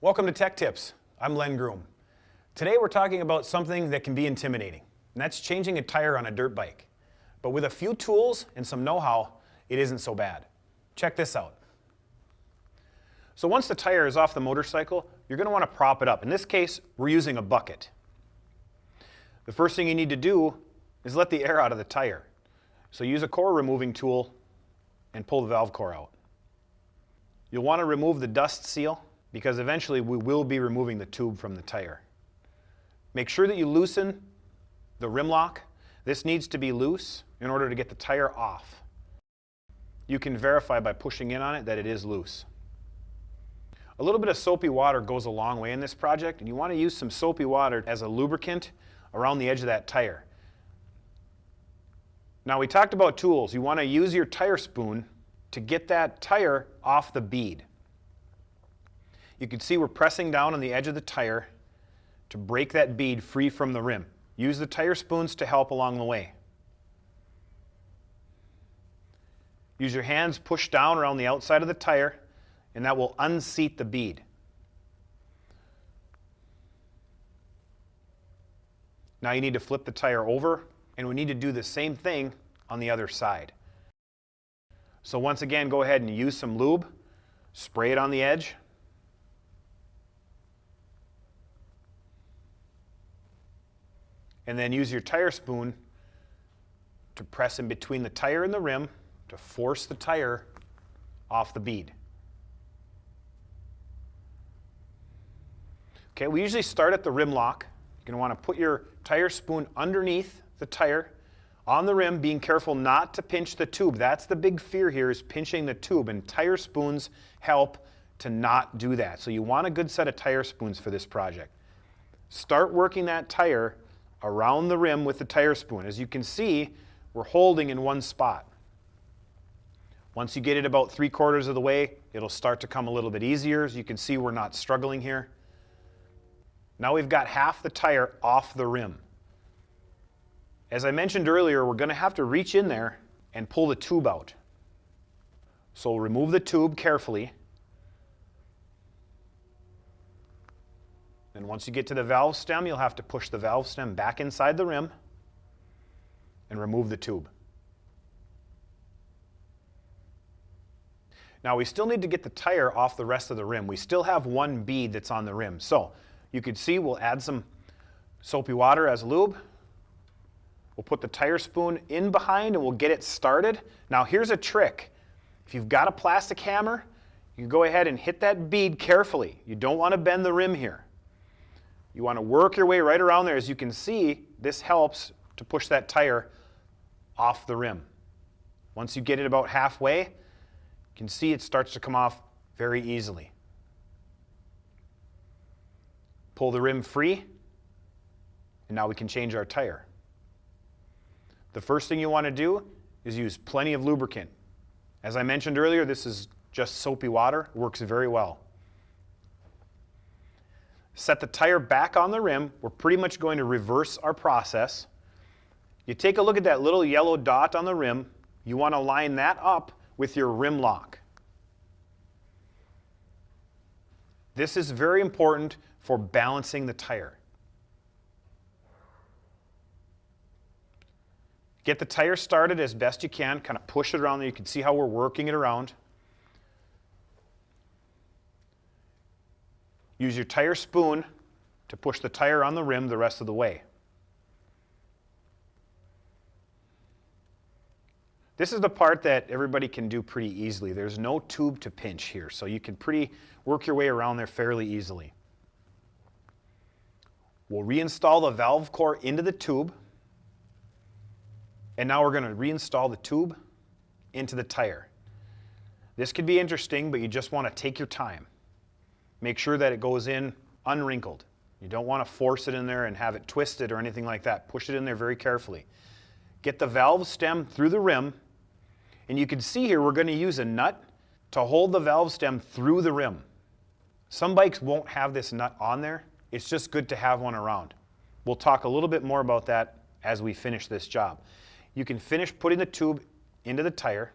Welcome to Tech Tips. I'm Len Groom. Today we're talking about something that can be intimidating, and that's changing a tire on a dirt bike. But with a few tools and some know-how, it isn't so bad. Check this out. So once the tire is off the motorcycle, you're going to want to prop it up. In this case, we're using a bucket. The first thing you need to do is let the air out of the tire. So use a core removing tool and pull the valve core out. You'll want to remove the dust seal because eventually we will be removing the tube from the tire. Make sure that you loosen the rim lock. This needs to be loose in order to get the tire off. You can verify by pushing in on it that it is loose. A little bit of soapy water goes a long way in this project, and you want to use some soapy water as a lubricant around the edge of that tire. Now we talked about tools. You want to use your tire spoon to get that tire off the bead. You can see we're pressing down on the edge of the tire to break that bead free from the rim. Use the tire spoons to help along the way. Use your hands, push down around the outside of the tire, and that will unseat the bead. Now you need to flip the tire over, and we need to do the same thing on the other side. So once again, go ahead and use some lube, spray it on the edge. And then use your tire spoon to press in between the tire and the rim to force the tire off the bead. Okay, we usually start at the rim lock. You're going to want to put your tire spoon underneath the tire on the rim, being careful not to pinch the tube. That's the big fear here, is pinching the tube, and tire spoons help to not do that. So you want a good set of tire spoons for this project. Start working that tire around the rim with the tire spoon. As you can see, we're holding in one spot. Once you get it about 3/4 of the way, it'll start to come a little bit easier. As you can see, we're not struggling here. Now we've got half the tire off the rim. As I mentioned earlier, we're going to have to reach in there and pull the tube out. So remove the tube carefully. And once you get to the valve stem, you'll have to push the valve stem back inside the rim and remove the tube. Now we still need to get the tire off the rest of the rim. We still have one bead that's on the rim. So you can see we'll add some soapy water as lube. We'll put the tire spoon in behind and we'll get it started. Now here's a trick. If you've got a plastic hammer, you can go ahead and hit that bead carefully. You don't want to bend the rim here. You want to work your way right around there. As you can see, this helps to push that tire off the rim. Once you get it about halfway, you can see it starts to come off very easily. Pull the rim free, and now we can change our tire. The first thing you want to do is use plenty of lubricant. As I mentioned earlier, this is just soapy water. It works very well. Set the tire back on the rim. We're pretty much going to reverse our process. You take a look at that little yellow dot on the rim. You want to line that up with your rim lock. This is very important for balancing the tire. Get the tire started as best you can. Kind of push it around there. You can see how we're working it around. Use your tire spoon to push the tire on the rim the rest of the way. This is the part that everybody can do pretty easily. There's no tube to pinch here, so you can work your way around there fairly easily. We'll reinstall the valve core into the tube, and now we're going to reinstall the tube into the tire. This could be interesting, but you just want to take your time. Make sure that it goes in unwrinkled. You don't want to force it in there and have it twisted or anything like that. Push it in there very carefully. Get the valve stem through the rim, and you can see here we're going to use a nut to hold the valve stem through the rim. Some bikes won't have this nut on there. It's just good to have one around. We'll talk a little bit more about that as we finish this job. You can finish putting the tube into the tire.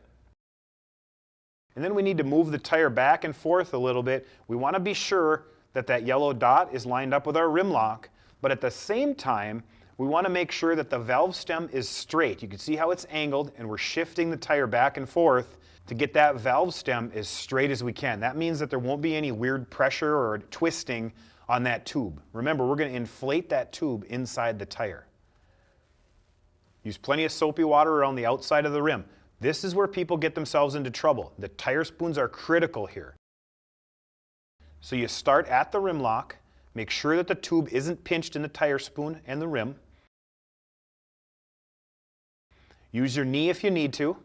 And then we need to move the tire back and forth a little bit. We want to be sure that that yellow dot is lined up with our rim lock, but at the same time, we want to make sure that the valve stem is straight. You can see how it's angled, and we're shifting the tire back and forth to get that valve stem as straight as we can. That means that there won't be any weird pressure or twisting on that tube. Remember, we're going to inflate that tube inside the tire. Use plenty of soapy water around the outside of the rim. This is where people get themselves into trouble. The tire spoons are critical here. So you start at the rim lock, make sure that the tube isn't pinched in the tire spoon and the rim. Use your knee if you need to.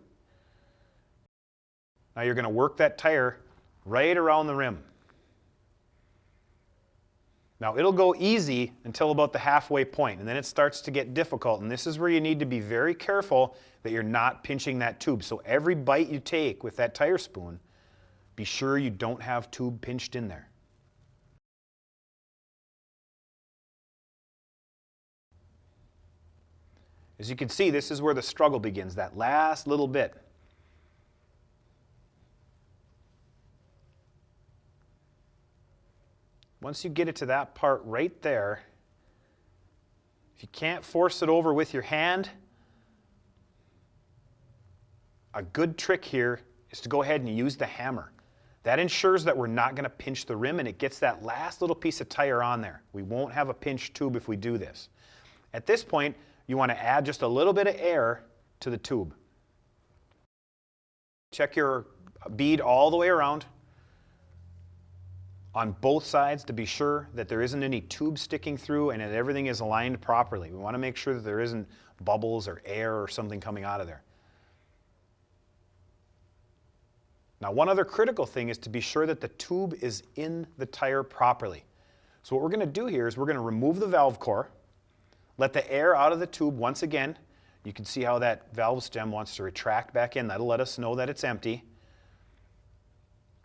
Now you're going to work that tire right around the rim. Now it'll go easy until about the halfway point, and then it starts to get difficult, and this is where you need to be very careful that you're not pinching that tube. So every bite you take with that tire spoon, be sure you don't have tube pinched in there. As you can see, this is where the struggle begins, that last little bit. Once you get it to that part right there, if you can't force it over with your hand, a good trick here is to go ahead and use the hammer. That ensures that we're not going to pinch the rim, and it gets that last little piece of tire on there. We won't have a pinched tube if we do this. At this point, you want to add just a little bit of air to the tube. Check your bead all the way around on both sides to be sure that there isn't any tube sticking through and that everything is aligned properly. We want to make sure that there isn't bubbles or air or something coming out of there. Now, one other critical thing is to be sure that the tube is in the tire properly. So what we're going to do here is we're going to remove the valve core, let the air out of the tube once again. You can see how that valve stem wants to retract back in. That'll let us know that it's empty.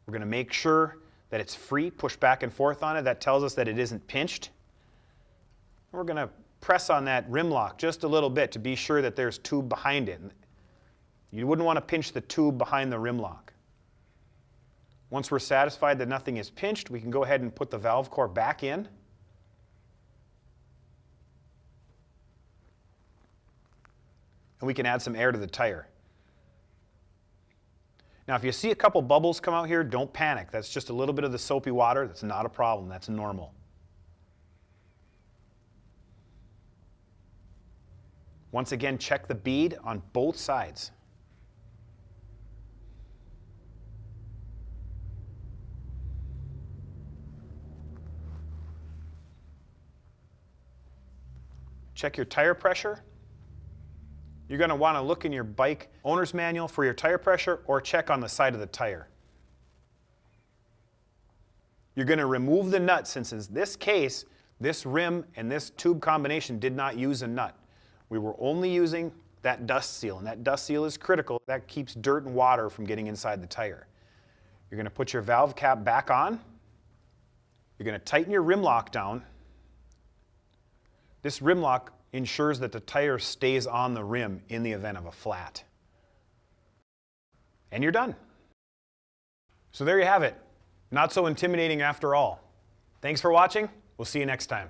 We're going to make sure that it's free, push back and forth on it. That tells us that it isn't pinched. We're going to press on that rim lock just a little bit to be sure that there's tube behind it. You wouldn't want to pinch the tube behind the rim lock. Once we're satisfied that nothing is pinched, we can go ahead and put the valve core back in. And we can add some air to the tire. Now, if you see a couple bubbles come out here, don't panic. That's just a little bit of the soapy water. That's not a problem. That's normal. Once again, check the bead on both sides. Check your tire pressure. You're going to want to look in your bike owner's manual for your tire pressure or check on the side of the tire. You're going to remove the nut since in this case, this rim and this tube combination did not use a nut. We were only using that dust seal, and that dust seal is critical. That keeps dirt and water from getting inside the tire. You're going to put your valve cap back on. You're going to tighten your rim lock down. This rim lock ensures that the tire stays on the rim in the event of a flat. And you're done. So there you have it. Not so intimidating after all. Thanks for watching. We'll see you next time.